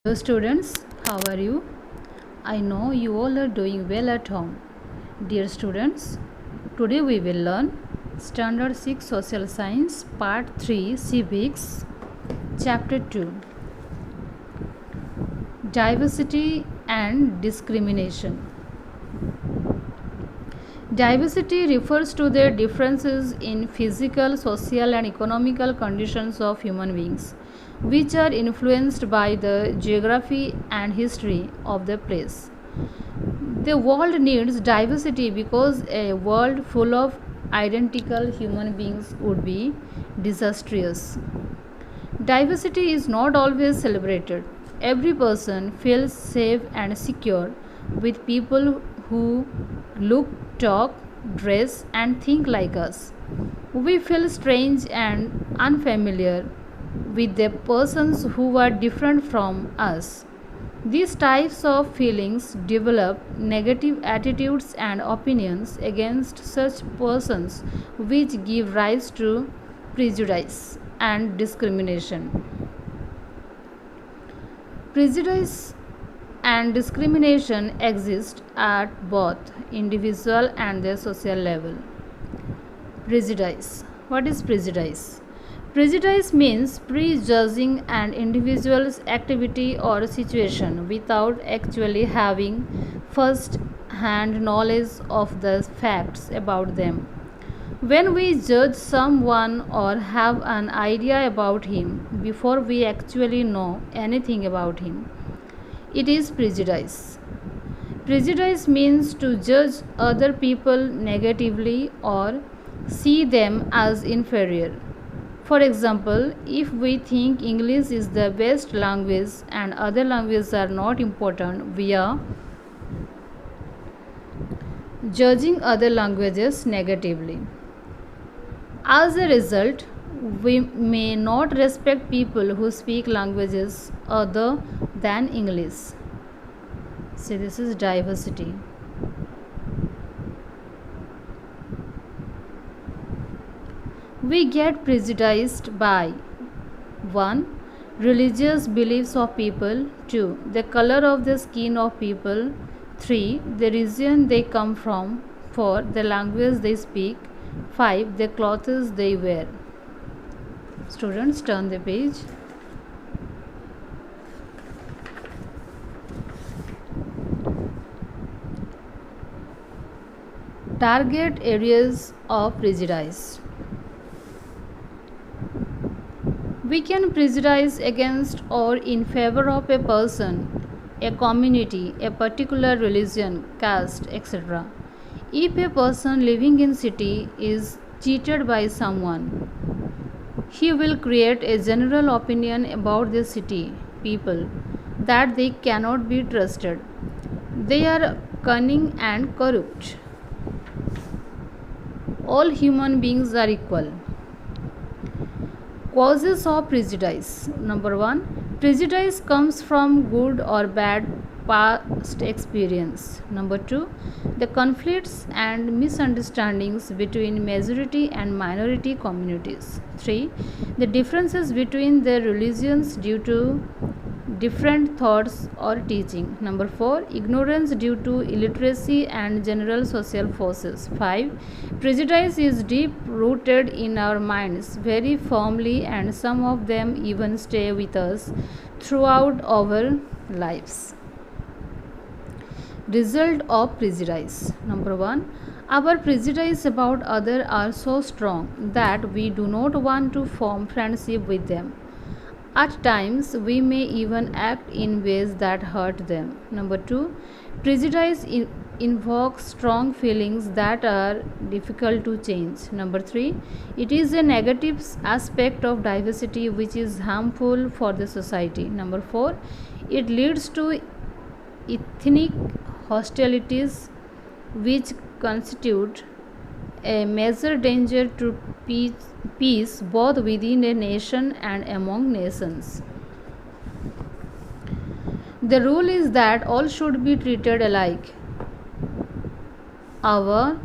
Hello students, how are you? I know you all are doing well at home. Dear students, today we will learn Standard 6 Social Science Part 3 Civics Chapter 2 Diversity and Discrimination. Diversity refers to the differences in physical, social and economical conditions of human beings, which are influenced by the geography and history of the place. The world needs diversity because a world full of identical human beings would be disastrous. Diversity is not always celebrated. Every person feels safe and secure with people who look, talk, dress, and think like us. We feel strange and unfamiliar with the persons who are different from us. These types of feelings develop negative attitudes and opinions against such persons, which give rise to prejudice and discrimination. Prejudice and discrimination exist at both individual and the social level. Prejudice. What is prejudice? Prejudice means prejudging an individual's activity or situation without actually having first hand knowledge of the facts about them. When we judge someone or have an idea about him before we actually know anything about him, it is prejudice. Prejudice means to judge other people negatively or see them as inferior. For example, if we think English is the best language and other languages are not important, we are judging other languages negatively. As a result, we may not respect people who speak languages other than English. So, this is diversity. We get prejudiced by 1. Religious beliefs of people, 2. The color of the skin of people, 3. The region they come from, 4. The language they speak, 5. The clothes they wear. Students, turn the page. Target areas of prejudice. We can prejudice against or in favor of a person, a community, a particular religion, caste, etc. If a person living in city is cheated by someone, he will create a general opinion about the city people that they cannot be trusted. They are cunning and corrupt. All human beings are equal. Causes of prejudice. Number 1. Prejudice comes from good or bad past experience. Number 2. The conflicts and misunderstandings between majority and minority communities. 3. The differences between the religions due to different thoughts or teaching. Number 4. Ignorance due to illiteracy and general social forces. 5. Prejudice is deep rooted in our minds very firmly, and some of them even stay with us throughout our lives. Result of prejudice. Number 1. Our prejudice about others are so strong that we do not want to form friendship with them. At times, we may even act in ways that hurt them. Number 2. Prejudice invokes strong feelings that are difficult to change. Number 3. It is a negative aspect of diversity which is harmful for the society. Number 4. It leads to ethnic hostilities which constitute a major danger to peace both within a nation and among nations. The rule is that all should be treated alike. Our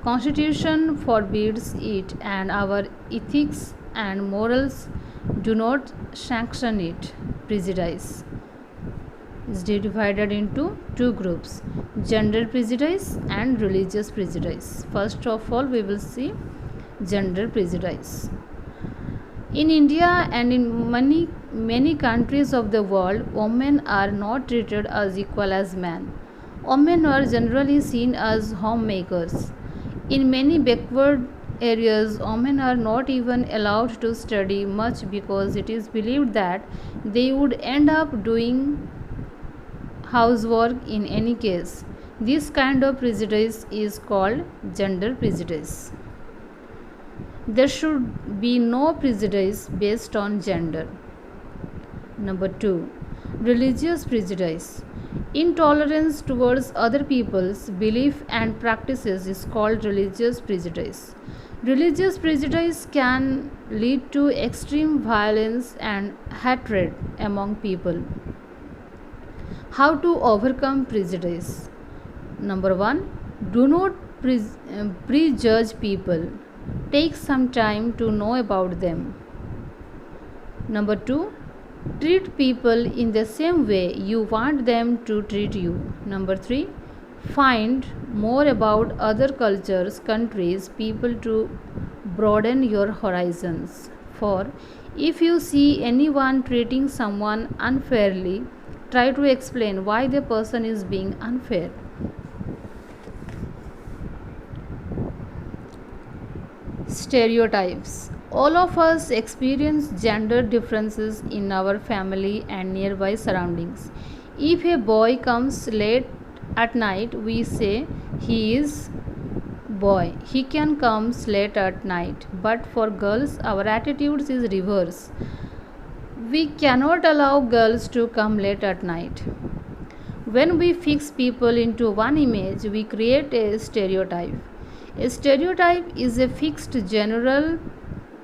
Constitution forbids it, and our ethics and morals do not sanction it. Prejudice. is divided into two groups: gender prejudice and religious prejudice. First of all, we will see gender prejudice. In India and in many countries of the world, women are not treated as equal as men. Women are generally seen as homemakers. In many backward areas, women are not even allowed to study much because it is believed that they would end up doing housework in any case. This kind of prejudice is called gender prejudice. There should be no prejudice based on gender. Number 2. Religious prejudice. Intolerance towards other people's belief and practices is called religious prejudice. Religious prejudice can lead to extreme violence and hatred among people. How to overcome prejudice? Number 1. Do not prejudge people. Take some time to know about them. Number 2. Treat people in the same way you want them to treat you. Number 3. Find more about other cultures, countries, people to broaden your horizons. 4. If you see anyone treating someone unfairly, try to explain why the person is being unfair. Stereotypes. All of us experience gender differences in our family and nearby surroundings. If a boy comes late at night, we say he is boy. He can come late at night. But for girls, our attitude is reverse. We cannot allow girls to come late at night. When we fix people into one image, we create a stereotype. A stereotype is a fixed general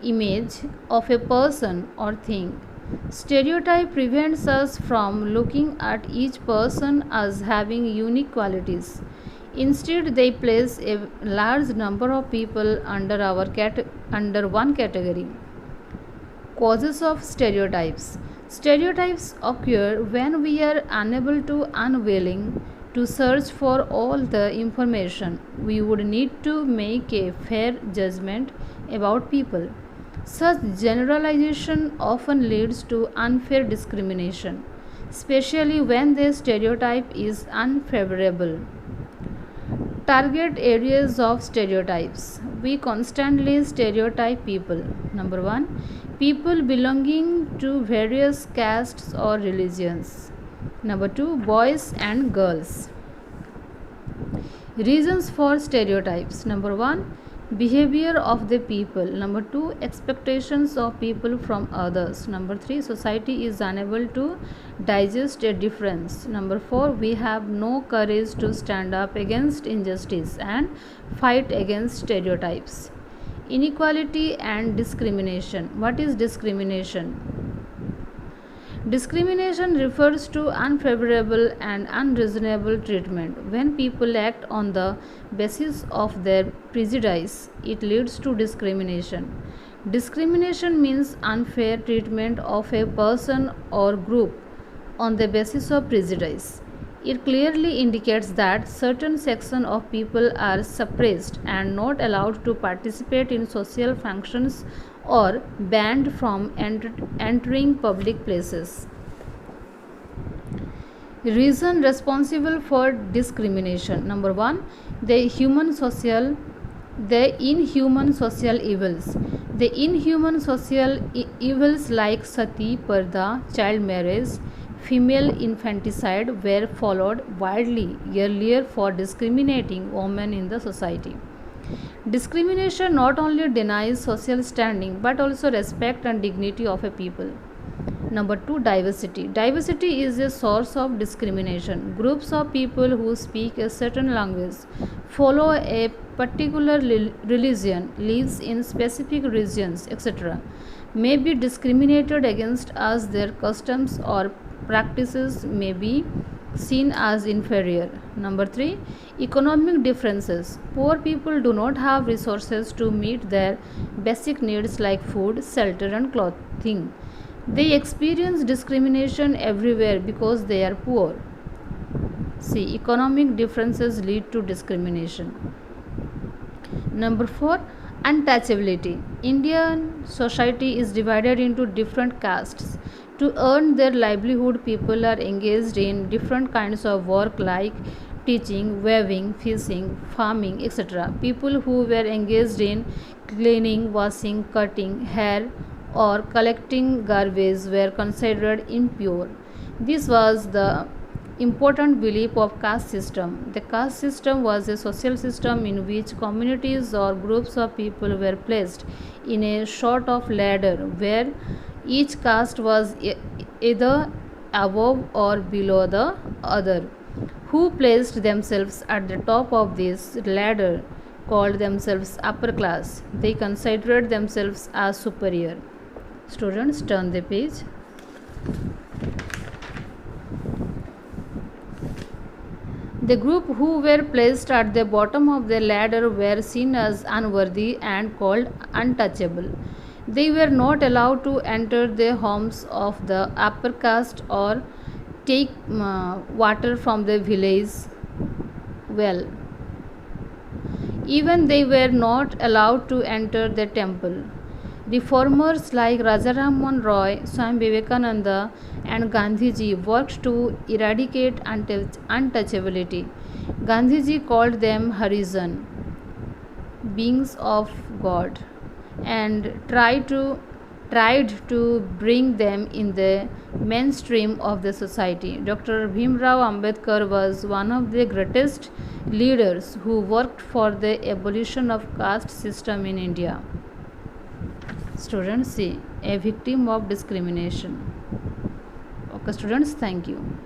image of a person or thing. Stereotype prevents us from looking at each person as having unique qualities. Instead, they place a large number of people under one category. Causes of stereotypes. Stereotypes occur when we are unwilling to search for all the information we would need to make a fair judgment about people. Such generalization often leads to unfair discrimination, especially when the stereotype is unfavorable. Target areas of stereotypes. We constantly stereotype people. Number 1. People belonging to various castes or religions. Number 2. Boys and girls. Reasons for stereotypes. Number 1. Behavior of the people. Number 2. Expectations of people from others. Number 3. Society is unable to digest a difference. Number 4. We have no courage to stand up against injustice and fight against stereotypes. Inequality and discrimination. What is discrimination? Discrimination refers to unfavorable and unreasonable treatment. When people act on the basis of their prejudice, it leads to discrimination. Discrimination means unfair treatment of a person or group on the basis of prejudice. It clearly indicates that certain sections of people are suppressed and not allowed to participate in social functions or banned from entering public places. Reason responsible for discrimination. Number 1. The inhuman social evils. The inhuman social evils like sati, parda, child marriage, female infanticide were followed widely earlier for discriminating women in the society. Discrimination not only denies social standing but also respect and dignity of a people. Number 2. Diversity. Diversity is a source of discrimination. Groups of people who speak a certain language, follow a particular religion, lives in specific regions, etc., may be discriminated against as their customs or practices may be seen as inferior. Number 3. Economic differences. Poor people do not have resources to meet their basic needs like food, shelter, and clothing. They experience discrimination everywhere because they are poor. See, economic differences lead to discrimination. Number 4, untouchability. Indian society is divided into different castes. To earn their livelihood, people are engaged in different kinds of work like teaching, weaving, fishing, farming, etc. People who were engaged in cleaning, washing, cutting hair, or collecting garbage were considered impure. This was the important belief of caste system. The caste system was a social system in which communities or groups of people were placed in a sort of ladder where each caste was either above or below the other. Who placed themselves at the top of this ladder called themselves upper class. They considered themselves as superior. Students, turn the page. The group who were placed at the bottom of the ladder were seen as unworthy and called untouchable. They were not allowed to enter the homes of the upper caste or take water from the village well. Even they were not allowed to enter the temple. Reformers like Rajaram Mohan Roy, Swami Vivekananda, and Gandhiji worked to eradicate untouchability. Gandhiji called them Harijan, beings of God, and tried to bring them in the mainstream of the society. Dr. Bhimrao Ambedkar was one of the greatest leaders who worked for the abolition of caste system in India. Students, see, a victim of discrimination. Okay, students, thank you.